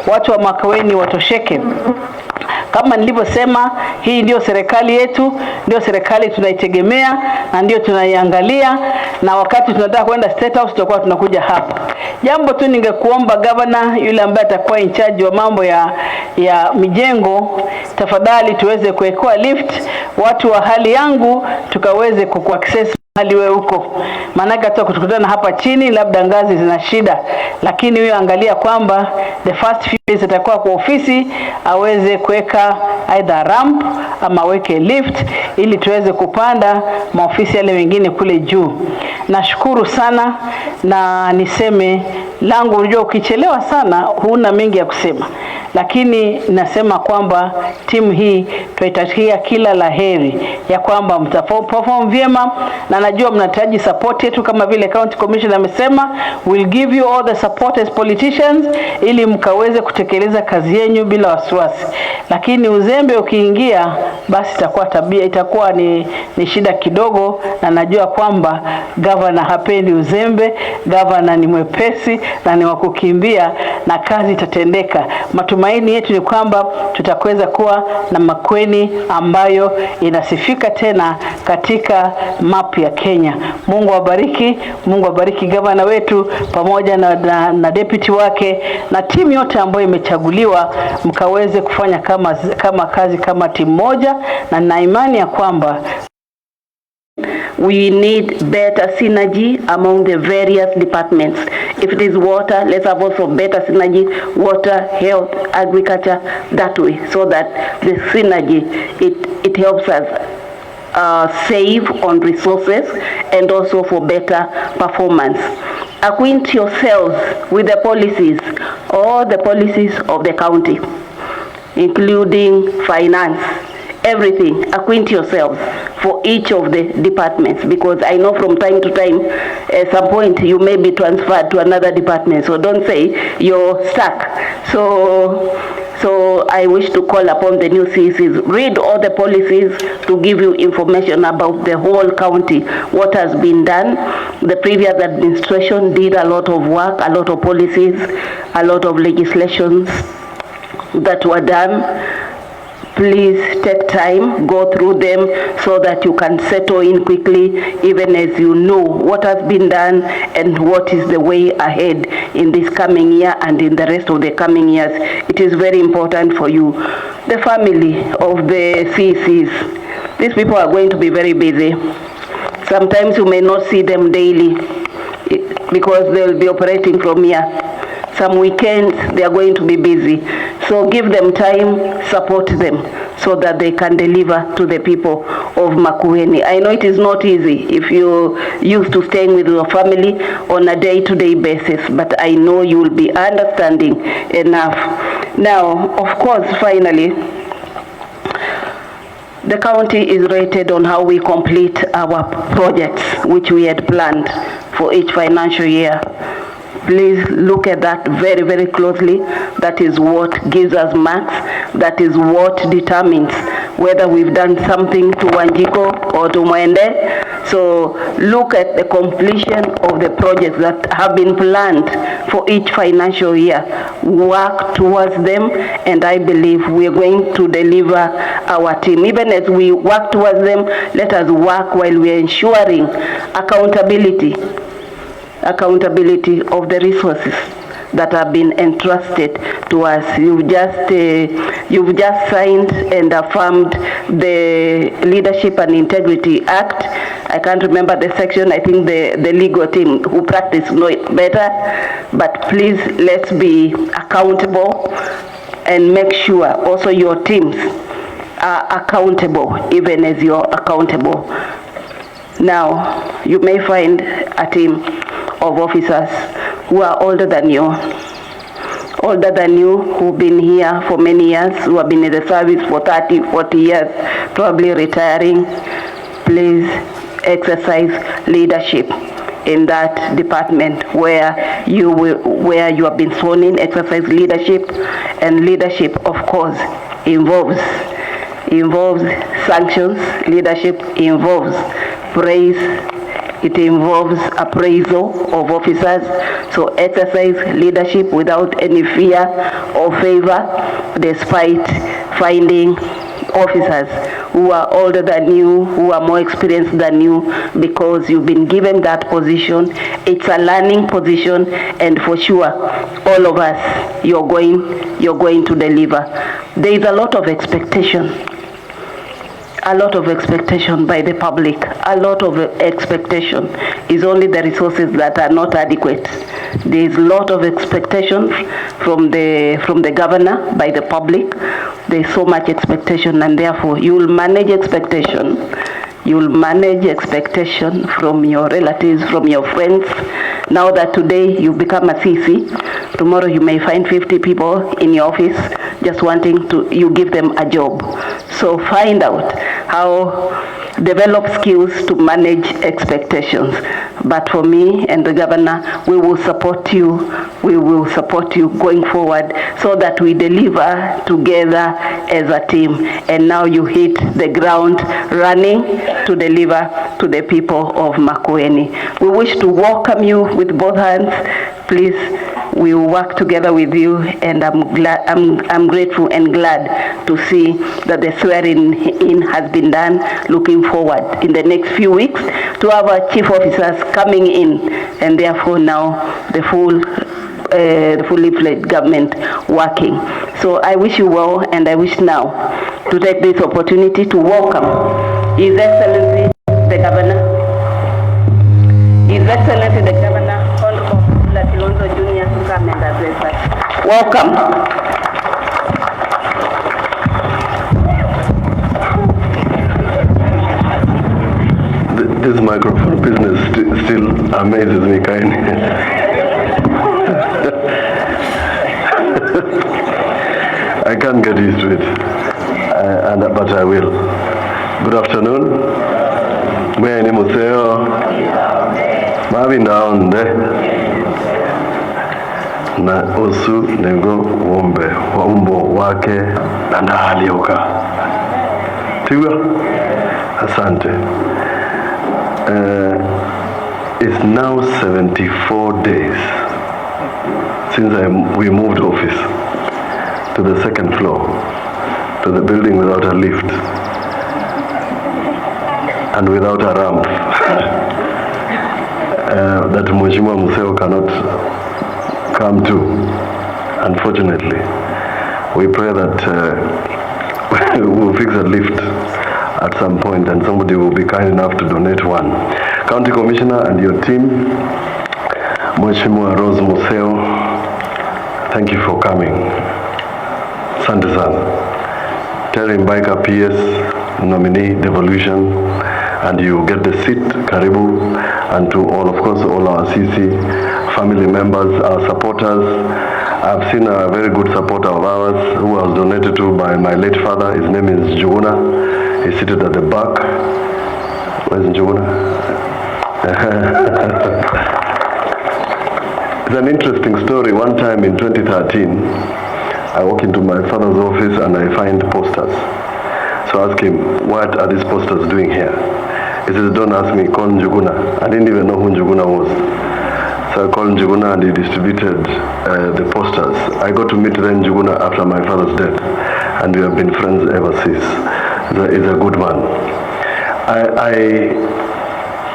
watu wa Makueni watosheke. Kama nilivyosema, hii ndio serikali yetu, ndio serikali tunaitegemea na ndio tunaiangalia, na wakati tunataka kwenda State House tutakuwa tunakuja hapa. Jambo tu ningekuomba governor yule ambaye atakuwa in charge wa mambo ya mijengo, tafadhali tuweze kuwekwa lift watu wa hali yangu tukaweze kuaccess hali wewe huko. Maana hata kutukutana hapa chini labda ngazi zina shida, lakini wewe angalia kwamba the first few days atakuwa kwa ofisi aweze kuweka either ramp ama weke lift ili tuweze kupanda maofisi yale mengine kule juu. Nashukuru sana, na niseme langu, unajua ukichelewa sana huna mengi ya kusema, lakini nasema kwamba timu hii tuitakia kila laheri ya kwamba mtaperform vyema, na najua mnahitaji support yetu kama vile county commissioner amesema, we'll give you all the support as politicians ili mkaweze kutekeleza kazi yenu bila wasiwasi. Lakini uzembe ukiingia, basi itakuwa ni shida kidogo, na najua kwamba governor hapendi uzembe. Governor ni mwepesi na ni wakukimbia na kazi itatendeka. Matumaini yetu ni kwamba tutakweza kuwa na Makueni ambayo inasifika tena katika map ya Kenya. Mungu awabariki, Mungu awabariki governor wetu pamoja na deputy wake na timu yote ambayo imechaguliwa, mkaweze kufanya kama timu moja, na nina imani ya kwamba we need better synergy among the various departments. If it is water, let's have also better synergy, water, health, agriculture, that way, so that the synergy, it helps us save on resources and also for better performance. Acquaint yourselves with the policies, all the policies of the county, including finance, everything. Acquaint yourselves for each of the departments, because I know from time to time at some point you may be transferred to another department, so don't say you're stuck. So I wish to call upon the new CECs, read all the policies to give you information about the whole county, what has been done. The previous administration did a lot of work, a lot of policies, a lot of legislations that were done. Please take time, go through them so that you can settle in quickly, even as you know what has been done and what is the way ahead in this coming year and in the rest of the coming years. It is very important for you. The family of the CECs, these people are going to be very busy. Sometimes you may not see them daily because they will be operating from here. Some weekends they are going to be busy. So give them time, support them so that they can deliver to the people of Makueni. I know it is not easy if you're used to staying with your family on a day-to-day basis, but I know you will be understanding enough. Now, of course, finally, the county is rated on how we complete our projects which we had planned for each financial year. Please look at that very, very closely. That is what gives us marks. That is what determines whether we've done something to Wanjiko or to Mwende. So look at the completion of the projects that have been planned for each financial year. Work towards them, and I believe we are going to deliver our team. Even as we work towards them, let us work while we are ensuring accountability of the resources that have been entrusted to us. You've just signed and affirmed the Leadership and Integrity Act. I can't remember the section. I think the legal team who practice know it better. But please, let's be accountable and make sure also your teams are accountable, even as you're accountable. Now, you may find a team of officers who are older than you, who've been here for many years, who have been in the service for 30, 40 years, probably retiring. Please exercise leadership in that department where you have been sworn in. Exercise leadership, and leadership, of course, involves sanctions. Leadership involves praise It involves appraisal of officers, so exercise leadership without any fear or favor, despite finding officers who are older than you, who are more experienced than you, because you've been given that position. It's a learning position, and for sure, all of us, you're going to deliver. There is a lot of expectation. A lot of expectation by the public. A lot of expectation is only the resources that are not adequate. There is a lot of expectation from the governor by the public. There is so much expectation, and therefore you will manage expectation. You will manage expectation from your relatives, from your friends. Now that today you become a CC, tomorrow you may find 50 people in your office just wanting to, you give them a job. So find out how, develop skills to manage expectations. But for me and the governor, we will support you. We will support you going forward so that we deliver together as a team. And now you hit the ground running to deliver to the people of Makueni. We wish to welcome you with both hands. Please, we will work together with you, and I'm grateful and glad to see that the swearing in has been done. Looking forward in the next few weeks to have our chief officers coming in, and therefore now the fully fledged government working. So I wish you well, and I wish now to take this opportunity to welcome His Excellency the Governor, His Excellency the Governor, Honorable Mutula Jnr, to come and address us. Welcome. This microphone business still amazes me, kind. I can't get used to it, but I will. Good afternoon. My name is Mavi down there. Na osu nego wombe waumbo wake na ndaalioka. Tiwa, asante. It's now 74 days since we moved office to the second floor, to the building without a lift and without a ramp that Mheshimiwa Museo cannot come to. Unfortunately, we pray that we'll fix a lift at some point, and somebody will be kind enough to donate one. County Commissioner and your team, Mheshimiwa Rose Museo, thank you for coming. Asante sana. Terry Mbaika, PS, nominee, devolution, and you get the seat, karibu, and to all, of course, all our CC family members, our supporters. I've seen a very good supporter of ours who was donated to by my late father. His name is Njuguna. He's seated at the back. Where's Njuguna? It's an interesting story. One time in 2013, I walk into my father's office and I find posters. So I ask him, what are these posters doing here? He says, don't ask me, call Njuguna. I didn't even know who Njuguna was. So I called Njuguna and he distributed the posters. I got to meet then Njuguna after my father's death, and we have been friends ever since. He's a good man.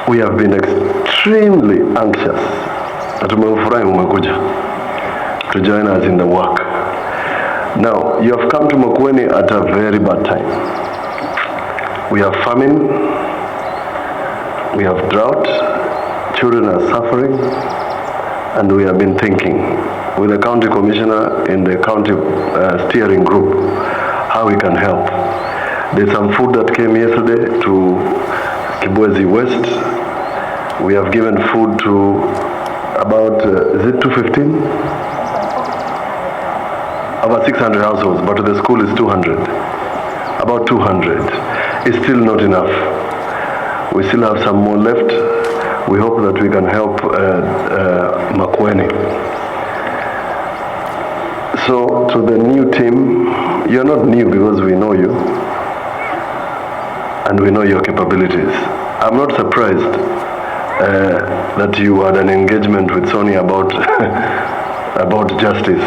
We have been extremely anxious to join us in the work. Now, you have come to Makueni at a very bad time. We have famine, we have drought, children are suffering, and we have been thinking with the county commissioner in the county steering group how we can help. There's some food that came yesterday to Kibwezi West. We have given food to about, is it 215? About 600 households, but to the school is 200. About 200. It's still not enough. We still have some more left. We hope that we can help Makueni. So to the new team, you're not new because we know you and we know your capabilities. I'm not surprised that you had an engagement with Sonia about about justice.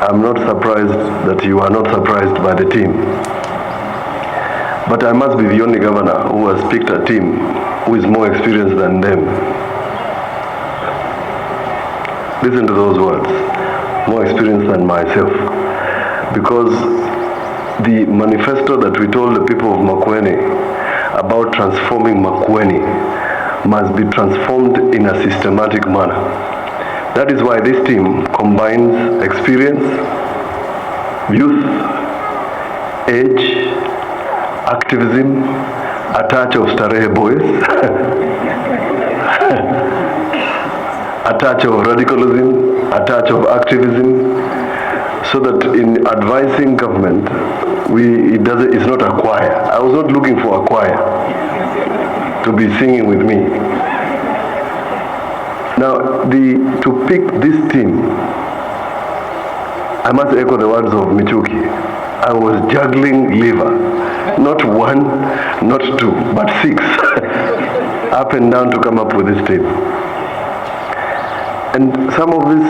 I'm not surprised that you are not surprised by the team. But I must be the only governor who has picked a team who is more experienced than them. Listen to those words, more experienced than myself. Because the manifesto that we told the people of Makueni about transforming Makueni must be transformed in a systematic manner. That is why this team combines experience, youth, age, activism, a touch of starehe boys, a touch of radicalism, a touch of activism, so that in advising government, it's not a choir. I was not looking for a choir to be singing with me. Now, to pick this team, I must echo the words of Michuki. I was juggling liver, not one, not two, but 6, up and down to come up with this team. And some of these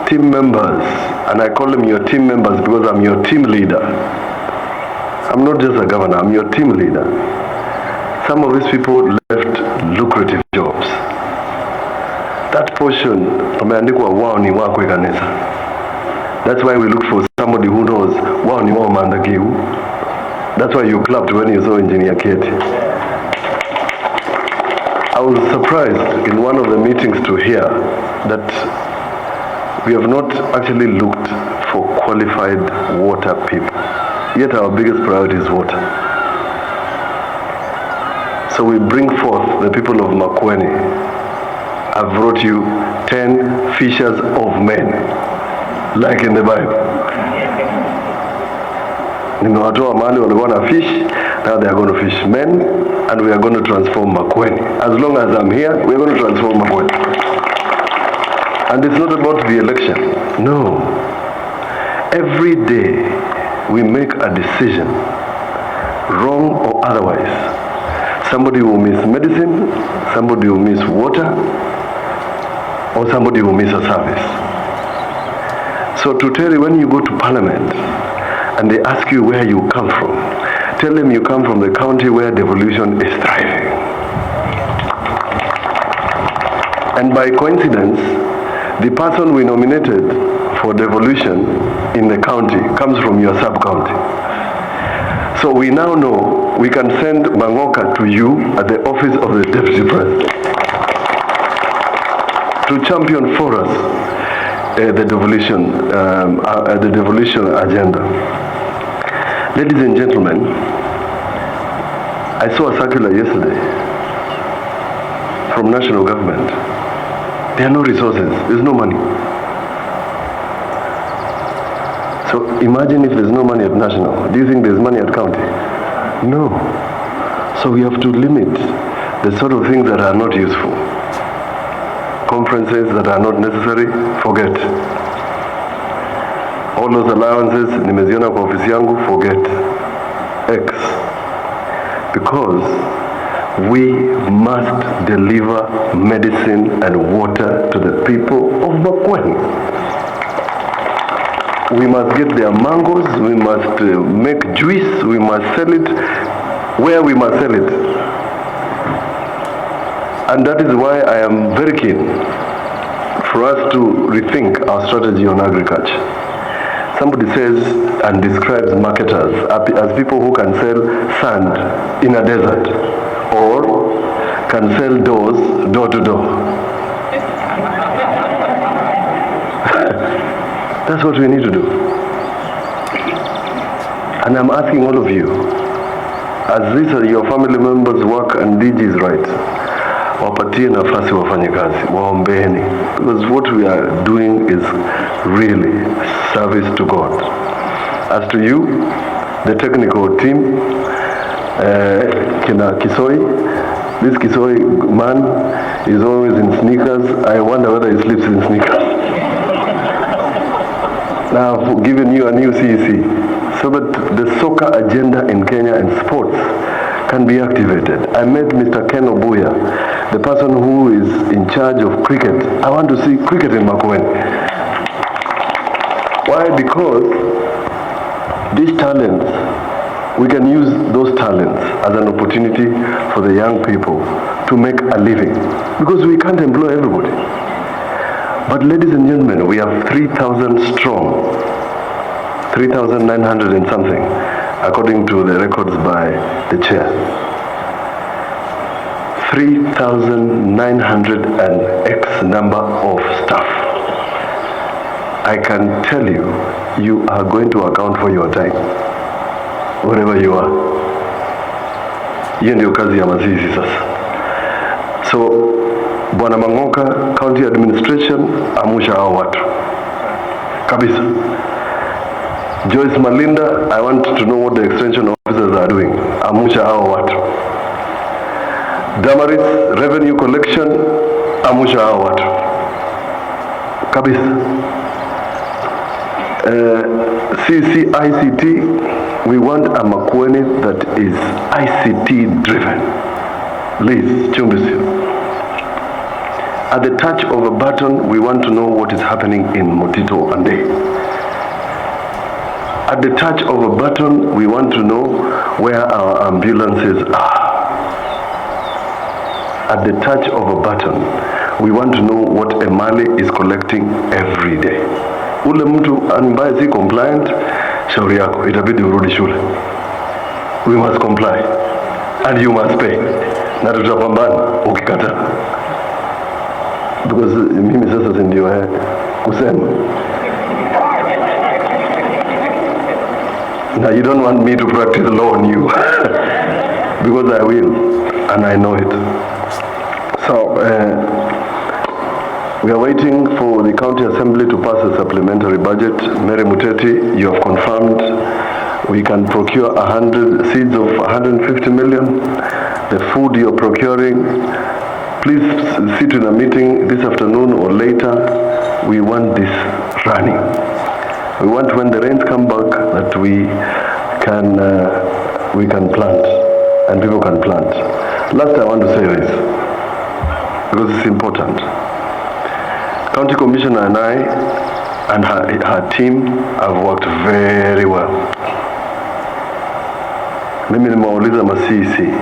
team members, and I call them your team members because I'm your team leader. I'm not just a governor, I'm your team leader. Some of these people left lucrative jobs. That portion, wameandikwa wao ni wako kanisa. That's why we look for somebody who knows wao ni wao mandakiu. That's why you clapped when you saw Engineer Kate. I was surprised in one of the meetings to hear that we have not actually looked for qualified water people. Yet our biggest priority is water. So we bring forth the people of Makueni. I've brought you 10 fishers of men, like in the Bible. Nimewatoa mahali walikuwa na fish, now they are going to fish men, and we are going to transform Makueni. As long as I'm here, we are going to transform Makueni. And it's not about the election. No. Every day we make a decision, wrong or otherwise. Somebody will miss medicine, somebody will miss water, or somebody will miss a service. So to tell you, when you go to Parliament and they ask you where you come from, tell them you come from the county where devolution is thriving. And by coincidence, the person we nominated for devolution in the county comes from your sub-county. So we now know we can send Mangoka to you at the office of the Deputy President to champion for us the devolution agenda. Ladies and gentlemen, I saw a circular yesterday from national government. There are no resources, there's no money. So imagine if there's no money at national. Do you think there's money at county? No. So we have to limit the sort of things that are not useful. Conferences that are not necessary, forget. All those allowances, nimeziona kwa ofisi yangu, forget. X. Because we must deliver medicine and water to the people of Makueni. We must get their mangoes, we must make juice, we must sell it where we must sell it. And that is why I am very keen for us to rethink our strategy on agriculture. Somebody says and describes marketers as people who can sell sand in a desert or can sell doors door to door. That's what we need to do. And I'm asking all of you, as these are your family members' work and DG is right, wapatie nafasi wafanye kazi, waombeeni, because what we are doing is really service to God. As to you, the technical team, Kina Kisoi, this Kisoi man is always in sneakers. I wonder whether he sleeps in sneakers. Now I've given you a new CEC so that the soccer agenda in Kenya and sports can be activated. I met Mr. Ken Obuya, the person who is in charge of cricket. I want to see cricket in Makueni. Why? Because these talents, we can use those talents as an opportunity for the young people to make a living, because we can't employ everybody. But ladies and gentlemen, we have 3,000 strong, 3,900 and something, according to the records by the chair. 3,900 and X number of staff. I can tell you, you are going to account for your time, wherever you are. Hiyo ndio kazi ya mazizi sasa. So, Bwana Mangoka, County Administration, amusha hao watu. Kabisa. Joyce Malinda, I want to know what the extension officers are doing. Amusha hao watu. Damaris, Revenue Collection, amusha hao watu. Kabisa. CECs, we want a Makueni that is ICT driven. Liz Chumbisi. At the touch of a button, we want to know what is happening in Motito and Day. At the touch of a button, we want to know where our ambulances are. At the touch of a button, we want to know what Emali is collecting every day. Ule mtu ambaye si compliant, shauri yako, itabidi urudi shule. We must comply and you must pay. Na tutapambana ukikataa. Because mimi sasa ndio kusema. Now you don't want me to practice law on you. Because I will, and I know it. So, we are waiting for the County Assembly to pass a supplementary budget. Mary Muteti, you have confirmed we can procure 100 seeds of 150 million. The food you're procuring, please sit in a meeting this afternoon or later. We want this running. We want when the rains come back that we can plant and people can plant. Last, I want to say this because it's important. County Commissioner and I and her team have worked very well. Mimi nimeuliza ma CEC.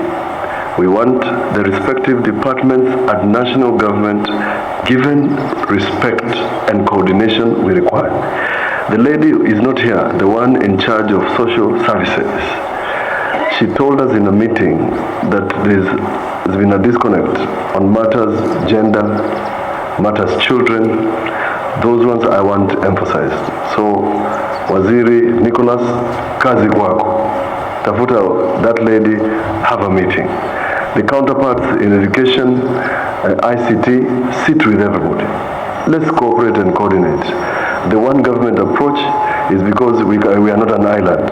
We want the respective departments at national government given respect and coordination we require. The lady is not here, the one in charge of social services. She told us in a meeting that there's been a disconnect on matters gender, matters children. Those ones I want emphasized. So, Waziri Nicholas, kazi kwako. Tafuta that lady, have a meeting. The counterparts in education, ICT, sit with everybody. Let's cooperate and coordinate. The one government approach is because we are not an island.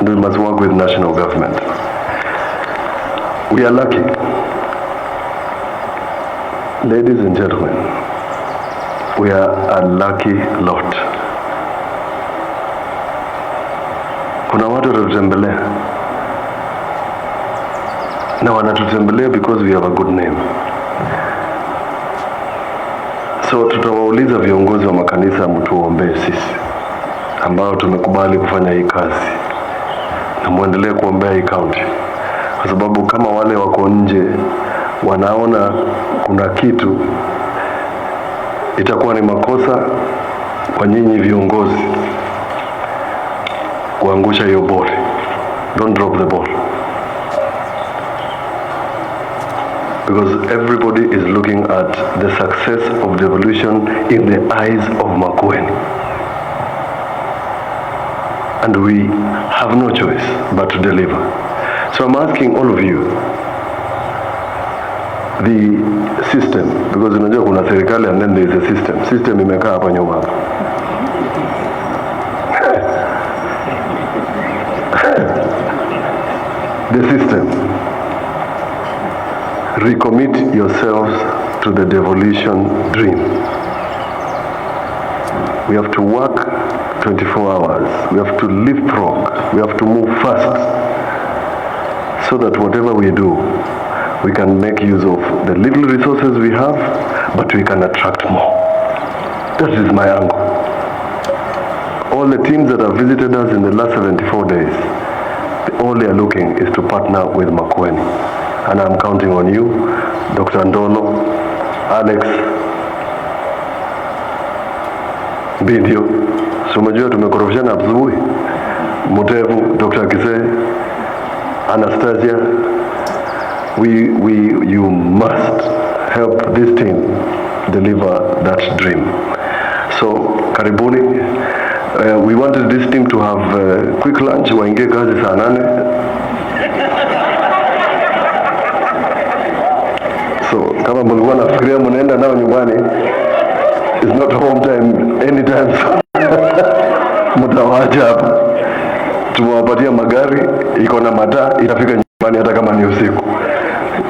We must work with national government. We are lucky. Ladies and gentlemen, we are a lucky lot. Kuna watu wanatutembelea. Na wanatutembelea because we have a good name. So tutawauliza viongozi wa makanisa mtuombee sisi ambao tumekubali kufanya hii kazi. Na muendelee kuombea hii county. Kwa sababu kama wale wako nje wanaona kuna kitu, itakuwa ni makosa kwa nyinyi viongozi kuangusha hiyo ball. Don't drop the ball. Because everybody is looking at the success of devolution in the eyes of Makueni. And we have no choice but to deliver. So I'm asking all of you, the system, because unajua kuna serikali and then there is a system. System imekaa hapa nyuma. The system. Recommit yourselves to the devolution dream. We have to work 24 hours. We have to leapfrog. We have to move fast so that whatever we do, we can make use of the little resources we have, but we can attract more. That is my angle. All the teams that have visited us in the last 74 days, all they are looking is to partner with Makueni. And I'm counting on you, Dr. Ndolo, Alex, Bidio, sumajua tumekorofishana asubuhi, Mutevu, Dr. Kise, Anastasia. You must help this team deliver that dream. So, karibuni. We wanted this team to have quick lunch, waingie kazi saa 8. So, kama mlikuwa nafikiria mnaenda nao nyumbani, it's not home time anytime. Mtawacha hapa. Tumewapatia magari, iko na mataa, itafika nyumbani hata kama ni usiku.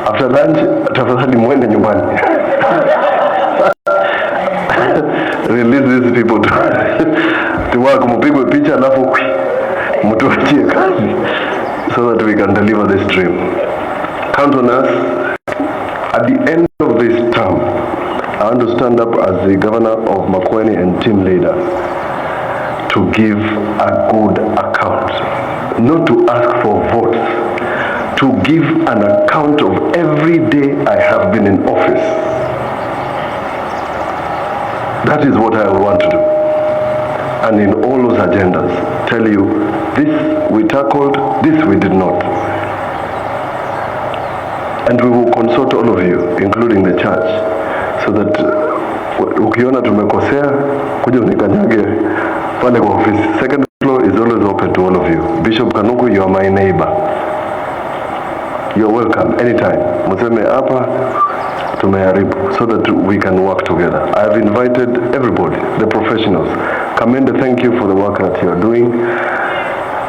After lunch, tafadhali muende nyumbani. Release these people to work, mpigwe picha alafu mtuachie kazi so that we can deliver this dream. Count on us. At the end of this term, I want to stand up as the governor of Makueni and team leader to give a good account, not to ask for votes, to give an account of every day I have been in office. That is what I want to do. And in all those agendas, tell you, this we tackled, this we did not. And we will consult all of you, including the church, so that ukiona tumekosea, kuja unikanyage pale kwa ofisi. Second floor is always open to all of you. Bishop Kanuku, you are my neighbor. You are welcome anytime. Museme hapa tumeharibu, so that we can work together. I have invited everybody, the professionals. Come in to thank you for the work that you are doing.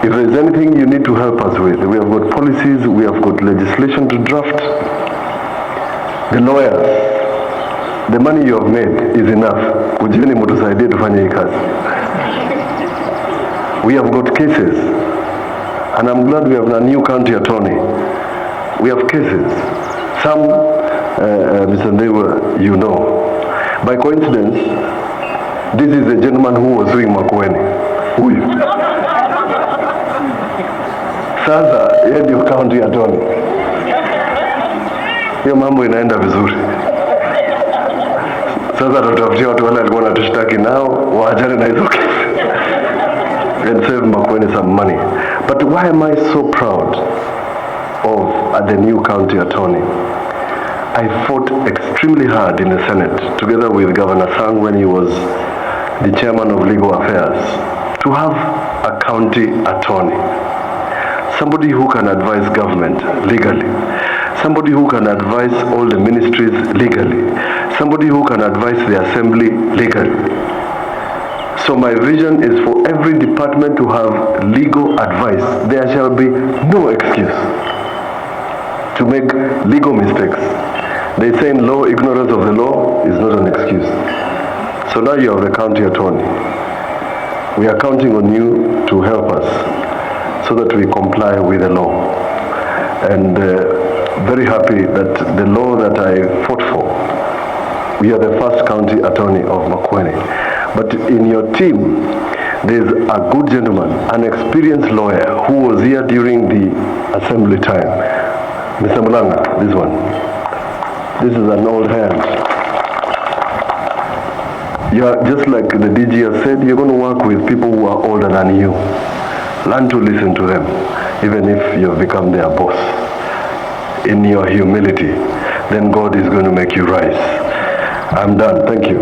If there is anything you need to help us with, we have got policies, we have got legislation to draft. The lawyers, the money you have made is enough. Kujeni mutusaidie tufanye hii kazi. We have got cases, and I'm glad we have a new county attorney. We have cases. Some, Mr. Ndewa, you know. By coincidence, this is the gentleman who was doing Makueni. Huyu. Sasa, yeye ndio county attorney. Hiyo mambo inaenda vizuri. Sasa tutafutia watu wale walikuwa wanatushtaki nao, waachane na hizo kesi. And save Makueni some money. But why am I so proud of the new county attorney? I fought extremely hard in the Senate, together with Governor Sang when he was the chairman of legal affairs, to have a county attorney. Somebody who can advise government legally. Somebody who can advise all the ministries legally. Somebody who can advise the assembly legally. So my vision is for every department to have legal advice. There shall be no excuse to make legal mistakes. They say in law, ignorance of the law is not an excuse. So now you are the county attorney. We are counting on you to help us so that we comply with the law. And very happy that the law that I fought for, we are the first county attorney of Makueni. But in your team, there's a good gentleman, an experienced lawyer who was here during the assembly time. Mr. Mulanga, this one. This is an old hand. You are, just like the DG has said, you're going to work with people who are older than you. Learn to listen to them, even if you have become their boss. In your humility, then God is going to make you rise. I'm done. Thank you.